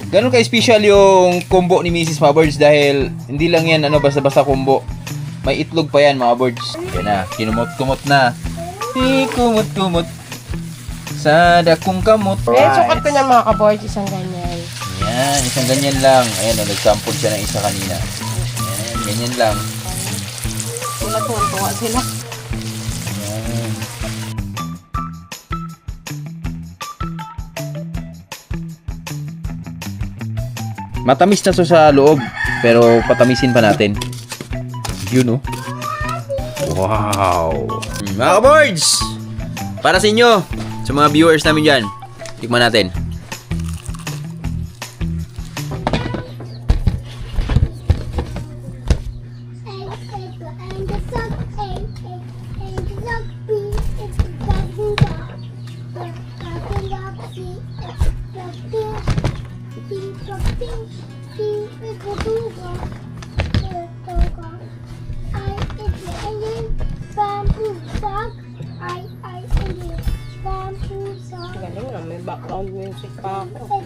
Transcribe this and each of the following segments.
Ganun ka-special yung combo ni Mrs. mga birds dahil hindi lang yan basta-basta combo. May itlog pa yan mga birds. Yan na, kinumot-kumot na. Kumot-kumot. Sa dakong kamot. Ayan, sukat ko niya mga ka-boards, isang ganyan. Yan, isang ganyan lang. Ayan, nag-sample siya ng isa kanina. Ayan, ganyan lang. Sila tuwa sila. Ayan. Matamis na so sa loob, pero patamisin pa natin. Yun, oh. Wow! Mga birds! Para sa inyo, sa mga viewers namin dyan, tikman natin. Galing na, may background music pa ako.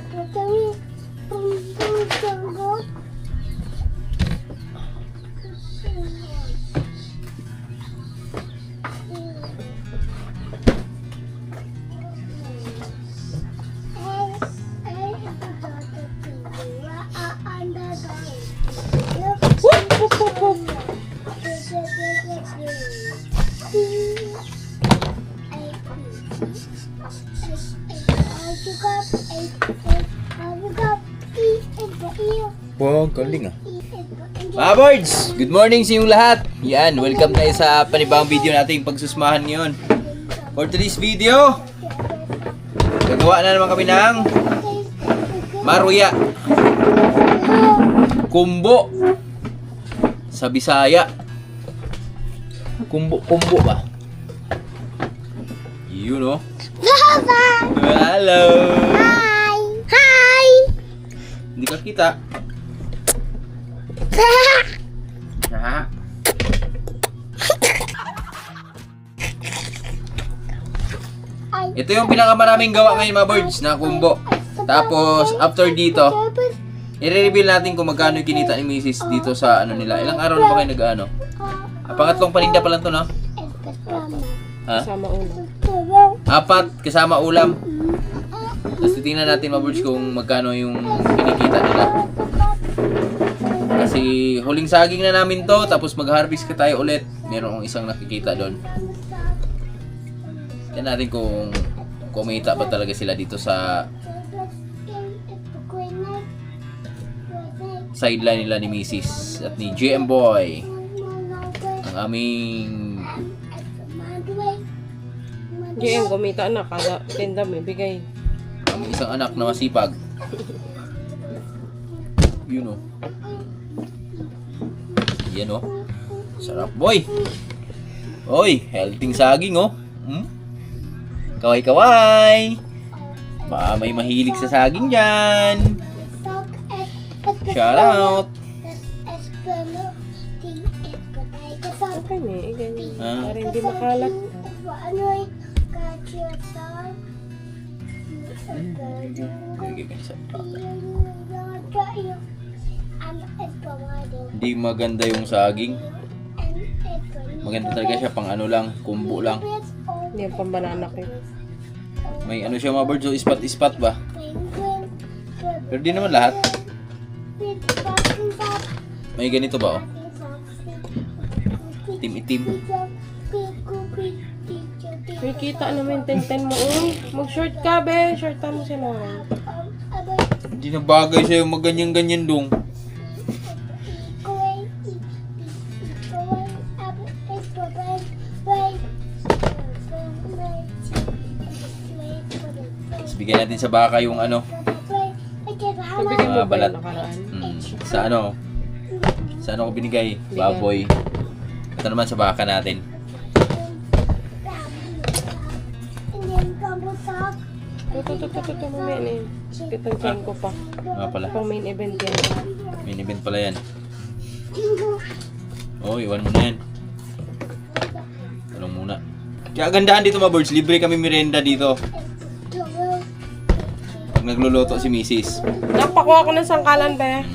Wow, galing ah. Mga birds, good morning sa inyong lahat. Yan, welcome tayo sa panibagong video nating pagsusmahan ngayon. For today's video, gagawa na naman kami ng maruya. Kumbo sa Bisaya. Kumbo ba? Yun oh. Hello. Hi! Hindi ka kita. Ha? Ito yung pinakamaraming gawa ngayon mga birds na kumbo. Tapos after dito, i-reveal natin kung magkano yung kinita ni Mrs. dito sa ano nila. Ilang araw na ba kayo nag-ano? Pangatlong paninda pa lang to, no? Ha? Sama ulo. 4 kasama ulam. Tapos titingnan natin mga birds kung magkano yung kinikita nila. Kasi huling saging na namin to, tapos mag-harvest ka tayo ulit. Meron akong isang nakikita doon. Tignan natin kung kumita ba talaga sila dito sa sideline nila ni Mrs. at ni GM Boy. Ang aming GM, kumita na. Kada tinda may bigay. ang isang anak na masipag. Yun o. Yan o. Sarap boy. Oy, healthy saging o. Kaway-kaway. Baka may mahilig sa saging dyan. Shout out. Okay na, ganyan. Ah. Para hindi makalat. Hindi maganda yung saging. Maganda talaga siya pang ano lang, kumbo lang. Hindi yung pambananak eh. May ano siya mga birds, so ispat-ispat ba? Pero di naman lahat. May ganito ba oh? Itim-itim. May kita naman ten mo. Mag-short ka be. Shortan mo si Lauren. Hindi na bagay sa'yo maganyan-ganyan dong. Tapos bigyan natin sa baka yung ano. Nabigyan mo ba balat. yung nakaraan? Sa ano? Sa ano ko binigay? Baboy. Ito naman sa baka natin. Ito, mamaya na yun. Kitang chain ko pa. Nga pala. Pang main event yan. Main event pala yan. Oh, iwan mo na yan. Walang muna. Kaya gandahan dito mga birds, libre kami merienda dito. Pag nagluluto si Mrs. Napakuha ko ng sangkalan, be.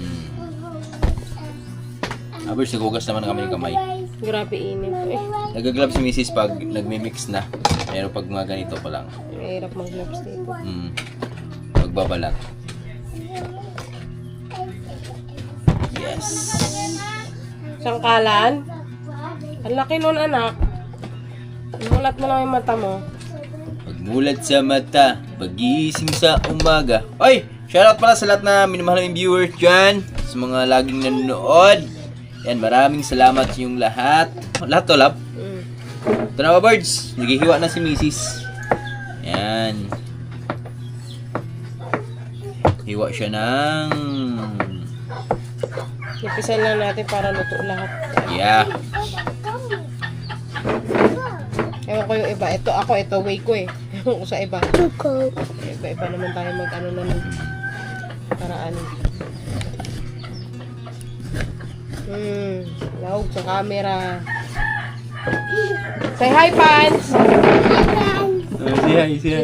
Mga birds, nagugas naman kami ng kamay. Grabe init. Eh, Nagaglab si Mrs. pag nagmi-mix na. Pero pag mga ganito pa lang. mahirap mag-gloves dito. Magbabalat. Yes. Sangkalan? Ang laki nun, anak. Mulat mo lang yung mata mo. Pagmulat sa mata, pagising sa umaga. Oy! Shoutout pala sa lahat na minamahal ng viewers dyan. Sa mga laging nanonood. Yan, maraming salamat sa inyong lahat. Lahat to, lap. Ito na mga birds. Naghihiwa na si Mrs. Yan. Hiwa siya ng... Ipisan lang natin para luto lahat. Yeah. Ewan ko yung iba. Ito way ko eh. Ewan ko sa iba. Tuko. Iba naman tayo mag-ano na ng paraan. Lahog sa camera. Say hi, Pans!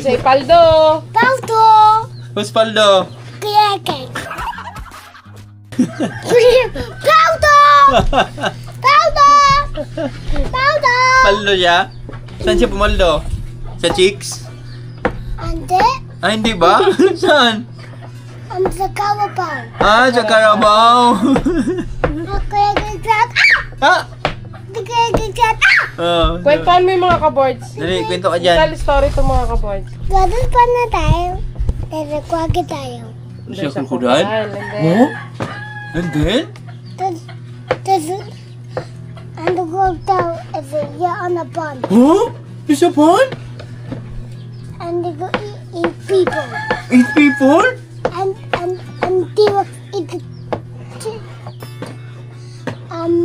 Say Paldo! Pauto. Who's Paldo? Kiyake. Pauto. Pauto. Pauto. Paldo siya? Saan siya pumaldo? Sa cheeks? Ande. Ah, hindi ba? Saan? Ang sa kawapaw. Ah, sa Carabao. Nakayagagag. Ah! Nakayagagag. Oh, Kwentuhan mo yung mga kaboards. dali, kwento ka dyan. Tell story to mga kaboards. Gadol pa na tayo. Nagkwagi tayo. Siya Sa kukudan? and then, Oh? And then? Tas, and the girl down is on a pond. Huh? There's a pond? And they go eat people. 8 people? And they will eat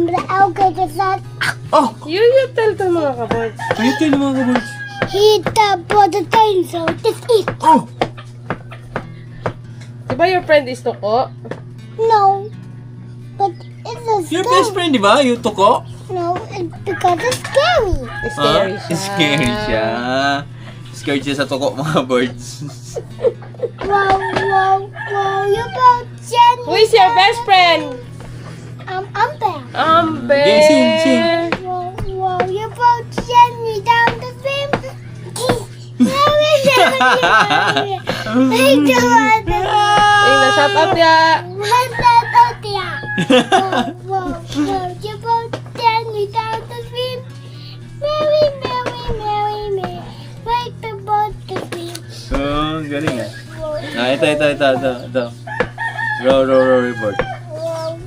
the alligator said Oh! you tell to mga kaboards. Kayo tayo ng mga kabards. he the bottle thing so just eat. Oh! Diba your friend is Toko? No. But it's a Your scary. best friend, di ba? Yung Toko? No, it's because it's scary. Scary Ah, siya. Scary siya. Scared siya sa Toko, mga birds. Wow, you both Jenny. Who is your best friend? Amber. Amber. Okay, sing. Wow, you both Jenny down the swim. Na-shout out ya. What's that out there? Wow, you both Jenny down the swim. Mary, make the boat to swim. Oh, galing ah. Ah, ito. Row, report. Wow,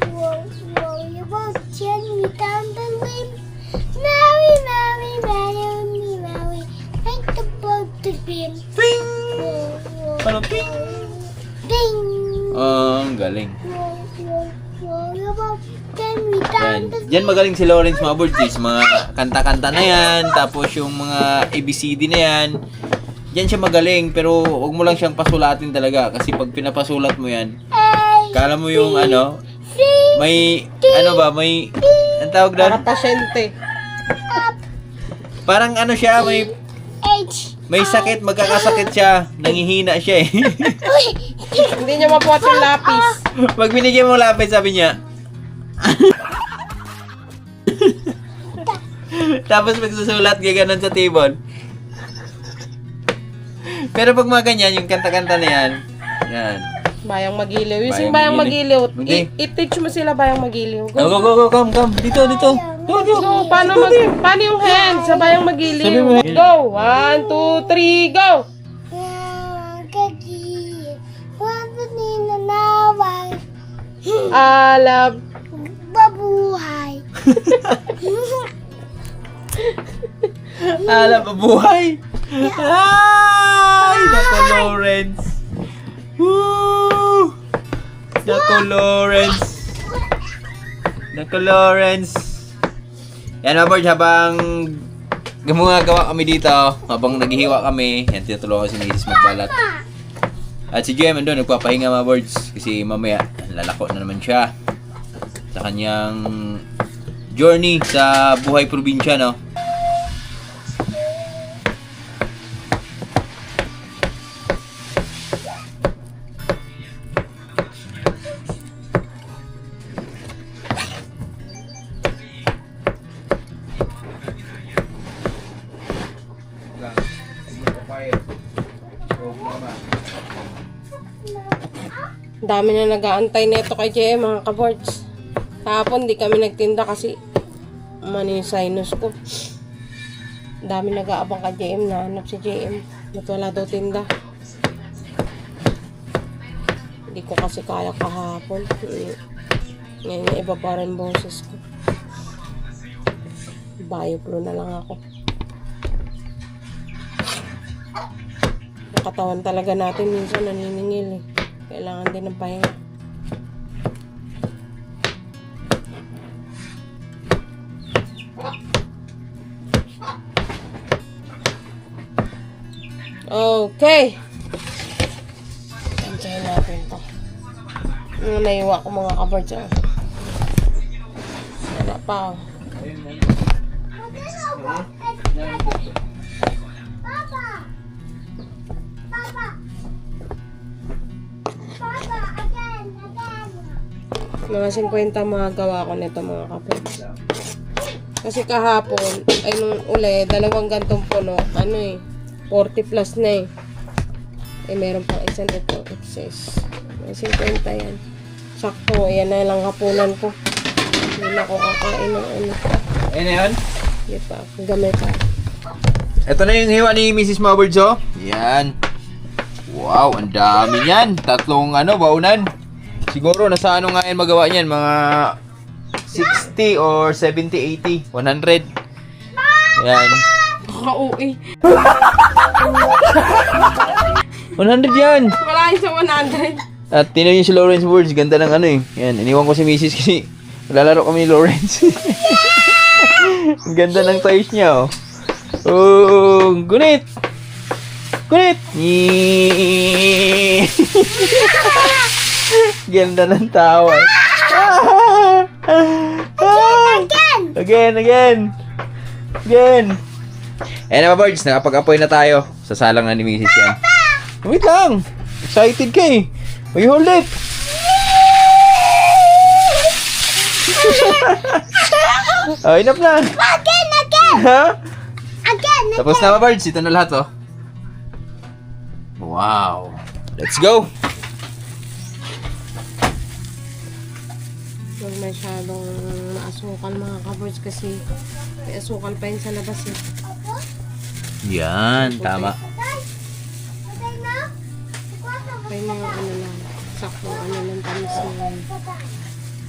you both Jenny down the swim. Mary, make the boat to swim. Ping! Wow, Ano, ping? ding. Oh, galing. Wow, you both Jenny Yan. down the Diyan magaling si Lawrence, mga birds. Mga kanta-kanta na yan. Tapos yung mga ABCD na yan. Diyan siya magaling. Pero huwag mo lang siyang pasulatin talaga. Kasi pag pinapasulat mo yan, kala mo yung ano, may, ano ba, may, ang tawag doon? Para pasyente. Parang ano siya, may sakit, magkakasakit siya. Nangihina siya eh. Hindi niya mapuhat yung lapis. Pag binigyan mo lapis, sabi niya. Tapos magsusulat gaganon sa table. Pero pag mga ganyan, yung kanta-kanta na yan, yan. Bayang Magiliw. Yung Bayang Bayang Magiliw. Hindi. I-teach mo sila Bayang Magiliw. Go, come. Dito. Go. So, paano yung hand sa Bayang Magiliw? Sabi mo. Go! 1, 2, 3, go! Alab. Babuhay. Alam, mabuhay. Ay, nako Lawrence. Woo! Nako Lawrence. Yan mga birds, habang gumagawa kami dito, habang naghihiwa kami, yan, tinutulungan ko si Mrs. magbalat. At si GM andun, nagpapahinga mga birds, kasi mamaya, lalako na naman siya sa kanyang journey sa buhay probinsya, no? lang. Huwag mo papayat. Huwag mo naman. Dami na nag-aantay nito kay JM, mga kabords. Kahapon di kami nagtinda kasi mani yung sinus ko. Dami nag-aabang kay JM, nahanap si JM. Ba't wala daw tinda? Hindi ko kasi kaya kahapon. Ngayon iba pa rin boses ko. Bioflu na lang ako. Ang katawan talaga natin minsan naniningil eh. Kailangan din ng pahinga. Okay. Antayin natin to. Naiwa ko mga kabards. Wala pa. Papa! Papa! Papa, again! Mga 50 mga gawa ko nito mga kabards. Kasi kahapon, ay nung uli, 2 gantong puno, 40 plus na eh. Meron pang isang ito, excess. May 50 yan. Sakto, yan na lang hapunan ko. Hindi na ako kakain ng Ayun na yun. Yan pa, gamay pa. Ito na yung hiwa ni Mrs. Mawards, oh. Yan. Wow, ang dami niyan. 3 baunan. Siguro, nasa ano nga yan magawa niyan? Mga 60 or 70, 80, 100. Yan. Kaka-uwi. 100 yan. Wala yun sa 100. At tinan niyo si Lawrence Words. Ganda ng Yan, iniwan ko si Mrs. kasi lalaro kami ni Lawrence. Ang ganda ng toys niya, oh. Oh, gunit! Gunit! Yee! Ganda ng tawa. Again! Eh na birds, nakapag-apoy na tayo. Sasalang na ni Mrs. yan. Wait lang! Excited ka eh. Will you hold it? Oh, enough na. Again! Ha? Again! Tapos na mga birds, ito na lahat, oh. Wow. Let's go. Huwag masyadong maasukal mga kabords kasi may asukal pa yun sa labas eh. Yan, tama. Okay na? May mga lang, sakto lang tamis na yun.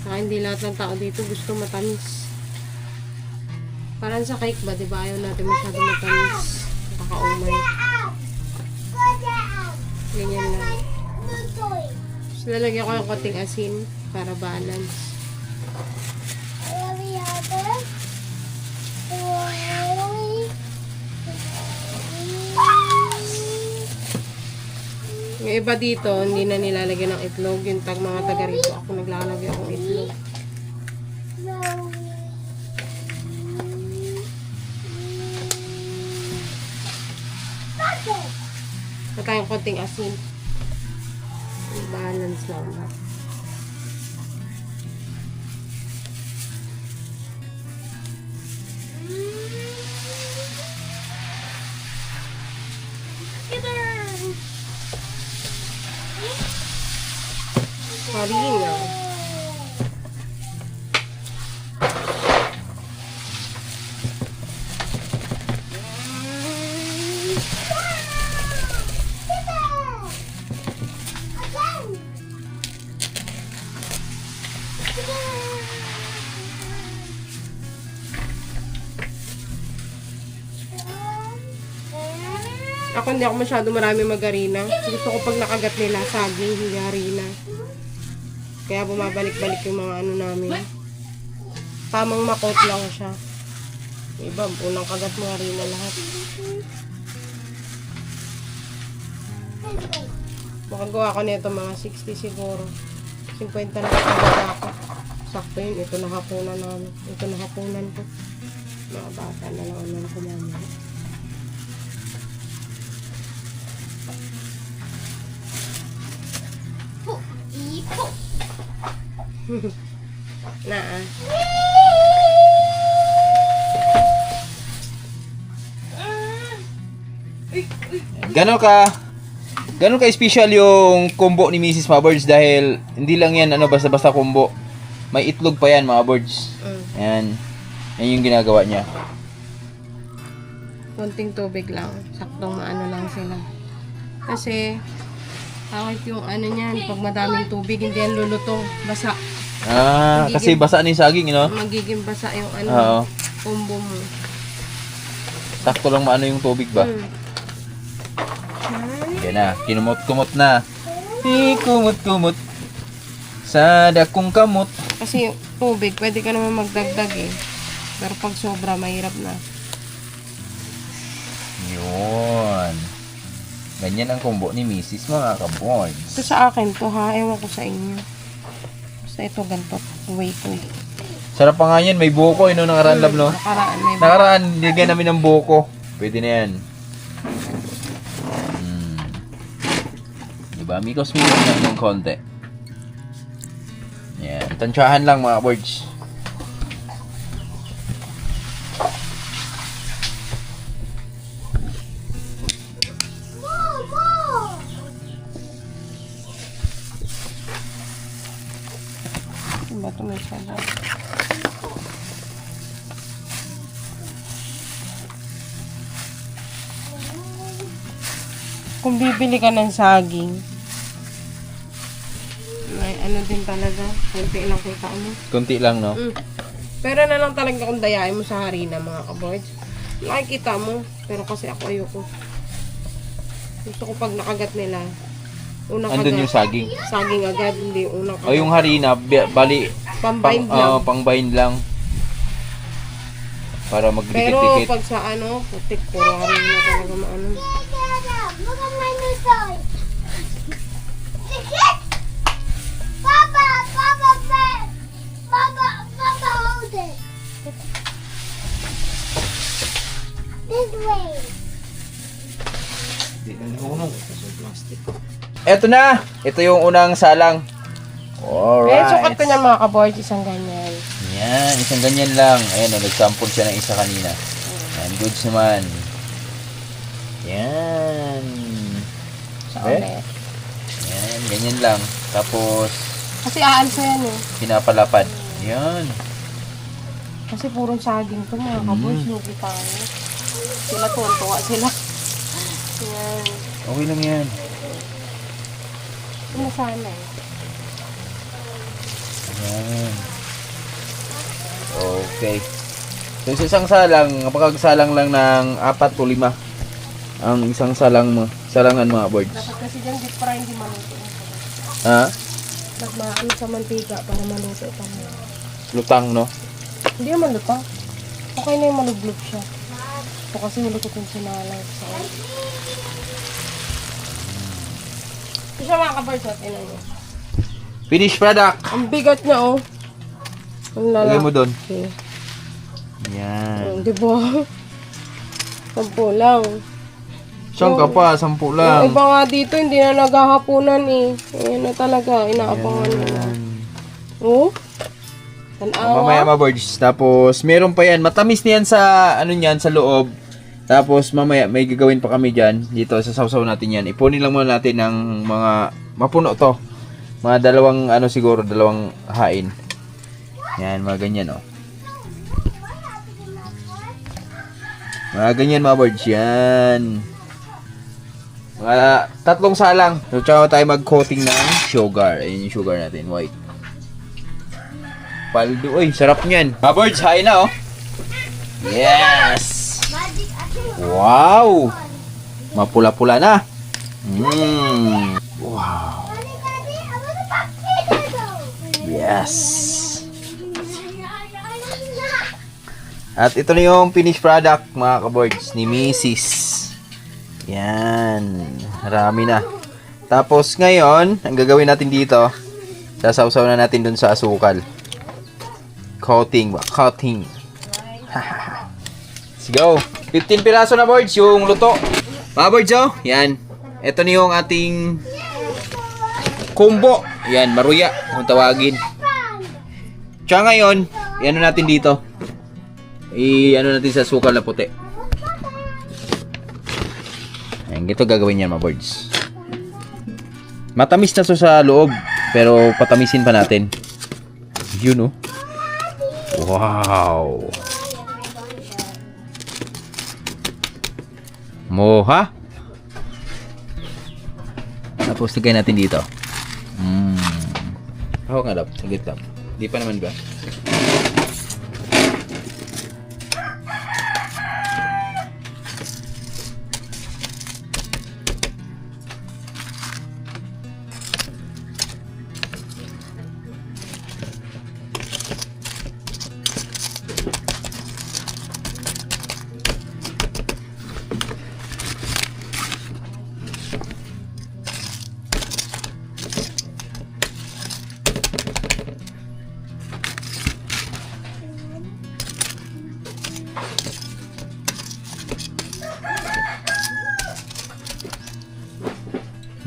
Saka hindi lahat ng tao dito gusto matamis. Parang sa cake ba, diba? Ayaw natin masyado matamis. Nakakaumay. Ganyan lang. Tapos lalagyan ko ng konting asin para balance. Yung iba dito, hindi na nilalagyan ng itlog. Yung mga taga rito, ako naglalagay akong itlog. At tayong konting asin. Balance lang ba? Farina. Ako hindi ako masyado marami mag-harina. Gusto ko pag nakagat nila, saging, hindi harina. Kaya bumabalik-balik yung mga ano namin. Tamang makot lang siya. Iba, unang kagat mo harina lahat. Makagawa ko nito mga 60 siguro. 50 na kagat ako. Sakto yun, ito na hapunan namin. Ito na hapunan ko. Mga bata na lang ano na kumamaya. Na Gano'n ka special yung combo ni Mrs. mga birds dahil hindi lang yan basta-basta combo. May itlog pa yan mga birds. Yan. Yan yung ginagawa niya. Konting tubig lang. Saktong maano lang sila. Kasi, kahit yung ano niyan, pag madaming tubig, hindi yan lulutong. Basa. Kasi basa na yung saging, no? Magiging basa yung Oo. combo mo. Sakto lang maano yung tubig ba? Yan na, kinumot-kumot na. Kumot-kumot. Sa dakong kamot. Kasi yung tubig, pwede ka naman magdagdag eh. Pero pag sobra, mahirap na. Yun. Ganyan ang combo ni Mrs. mga kaboys. Ito sa akin to ha, ewan ko sa inyo. Basta ito ganito, way ko eh. Sarap pa nga yan, may buko, nakaraan lab, no? Nakaraan, may Nakaraan, nilagyan namin ng buko. Pwede na yan. Diba? Mikos-mikos lang ng konti. Yan. Tansyahan lang mga birds. Diba ito may sabaw? Kung bibili ka ng saging, may ano din talaga, konti lang kita mo. Konti lang, no? Pero na lang talaga kung dayain mo sa harina mga kaboys. Nakikita mo, pero kasi ako ayoko. Gusto ko pag nakagat nila, unang Andun kagat, yung saging. saging agad, hindi yung unang O yung harina, bali, pambind lang. pang-bind lang. Para Pero magdikit-dikit. pag sa ano, putik, puro harina talaga maano. Look at my new toy. Papa, Papa, Papa, Papa, hold it. This way. Eto na! Ito yung unang salang. Eh, sukat Alright. ko niya mga kaboys, isang ganyan. Yan, isang ganyan lang. Ayan, nag-sample siya ng isa kanina. Yan, goods naman. Yan. Sa Eh? ulit. Yan, ganyan lang. Tapos, Kasi aalsa yan eh. pinapalapad. Yan. Kasi purong saging to mga kaboys, lugi tayo. Sila tuwa sila. Yan. Okay lang yan. Ano sana eh. Yan. Okay. So, sa isang salang, kapag-salang lang ng 4 o 5 ang isang salangan mga birds. Dapat kasi dyan deep fry hindi maluto. Ha? Nagmaan sa mantika para maluto pa mo. Lutang, no? Hindi naman lutang. Okay na yung maluglog siya. Ito kasi malukot yung sinalang sa oil. Ito siya mga kaboys natin ano. Finished product. Ang bigat niya oh. Ang Lagay mo lalaki. doon. Okay. Yan. Di ba? 10 lang. Saan ka pa? 10 lang. Yung iba nga dito, hindi na naghahapunan eh. Ayan na talaga, inaapangan nila. Oh? Tanawa. Mamaya mga birds. Tapos, meron pa yan. Matamis na yan sa, sa loob. Tapos, mamaya, may gagawin pa kami dyan. Dito, sasawsaw natin yan. Ipunin lang muna natin ng mga, mapuno to. Mga siguro, dalawang hain. Yan, mga ganyan, oh. Mga ganyan, mga birds. Yan. Mga 3 salang. So, tsaka tayo mag-coating ng sugar. Ayun yung sugar natin, white. Paldo, uy, sarap niyan. Mga birds, hain na, oh. Yes! Wow! Mapula-pula na. Wow. Yes! At ito na yung finished product, mga kaboards, ni Mrs. Yan. Marami na. Tapos ngayon, ang gagawin natin dito, sasawsaw na natin dun sa asukal. Coating ba? Coating. Let's go. 15 piraso na boards yung luto. Mga boards, oh. Yan. Ito na yung ating combo. Yan, maruya. Kung tawagin. Tsaka ngayon, i-ano natin dito. I-ano natin sa sukal na puti. Ayan, ganito gagawin yan mga birds. Matamis na to sa loob, pero patamisin pa natin. Yun oh. Wow. Moha. Tapos lagay natin dito. Hawak nga daw, saglit lang. Di pa naman ba?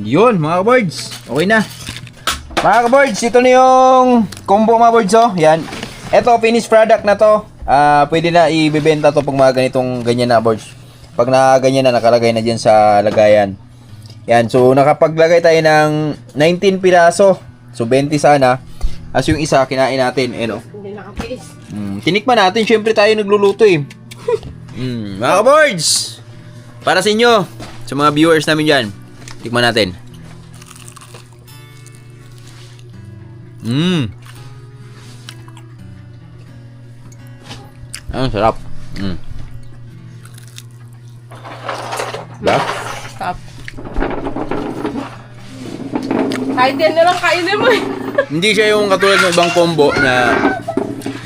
Yun, mga birds. Okay na. Mga birds, ito na yung combo mga birds, oh. Yan. Ito, finished product na to. Pwede na ibebenta to pag mga ganitong ganyan na birds. Pag na ganyan na, nakalagay na dyan sa lagayan. Yan, so nakapaglagay tayo ng 19 piraso. So 20 sana. As yung isa, kinain natin. Eh, no? Hindi nakapis. Tinikman natin, syempre tayo nagluluto eh. Mga birds, para sa inyo, sa mga viewers namin dyan, tikman natin. Ang sarap. Diba? Stop. Kahit yan na lang kainin mo eh. Hindi siya yung katulad ng ibang combo na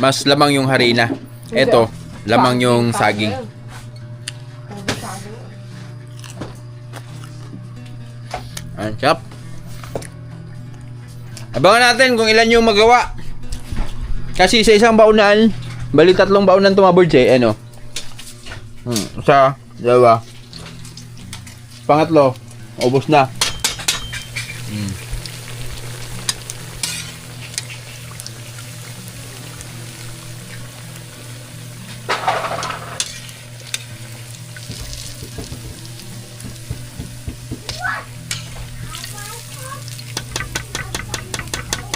mas lamang yung harina. Ito, lamang yung saging. Ang sarap. Abangan natin kung ilan yung magawa. Kasi sa isang baunan, bali 3 baunan to mga birds eh. Ano? Isa, dalawa. Pangatlo, ubos na.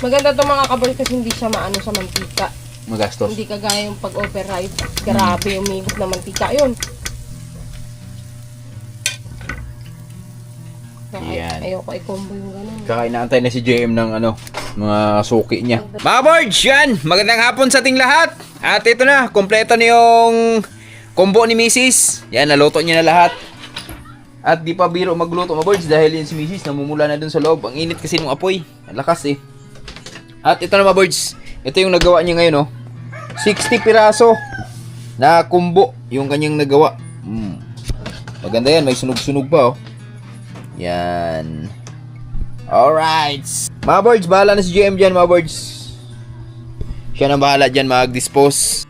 Maganda to mga kabal kasi hindi siya maano sa mantika. Magastos. Hindi kagaya yung pag-override. Grabe, umigop na mantika yun. Yan. Ayoko i-combo yung ganun. Kakain na antay na si JM ng ano, mga suki niya. Mga birds, yan! Magandang hapon sa ating lahat. At ito na, kompleto na yung combo ni Mrs. Yan, naluto niya na lahat. At di pa biro magluto mga birds dahil yun si Mrs. namumula na dun sa loob. Ang init kasi ng apoy. Ang lakas eh. At ito na mga birds. Ito yung nagawa niya ngayon oh. 60 piraso na kumbo yung kanyang nagawa. Maganda yan, may sunog-sunog pa oh. Yan. Alright. Mga birds, bahala na si GM dyan mga birds. Siya na bahala dyan mag-dispose.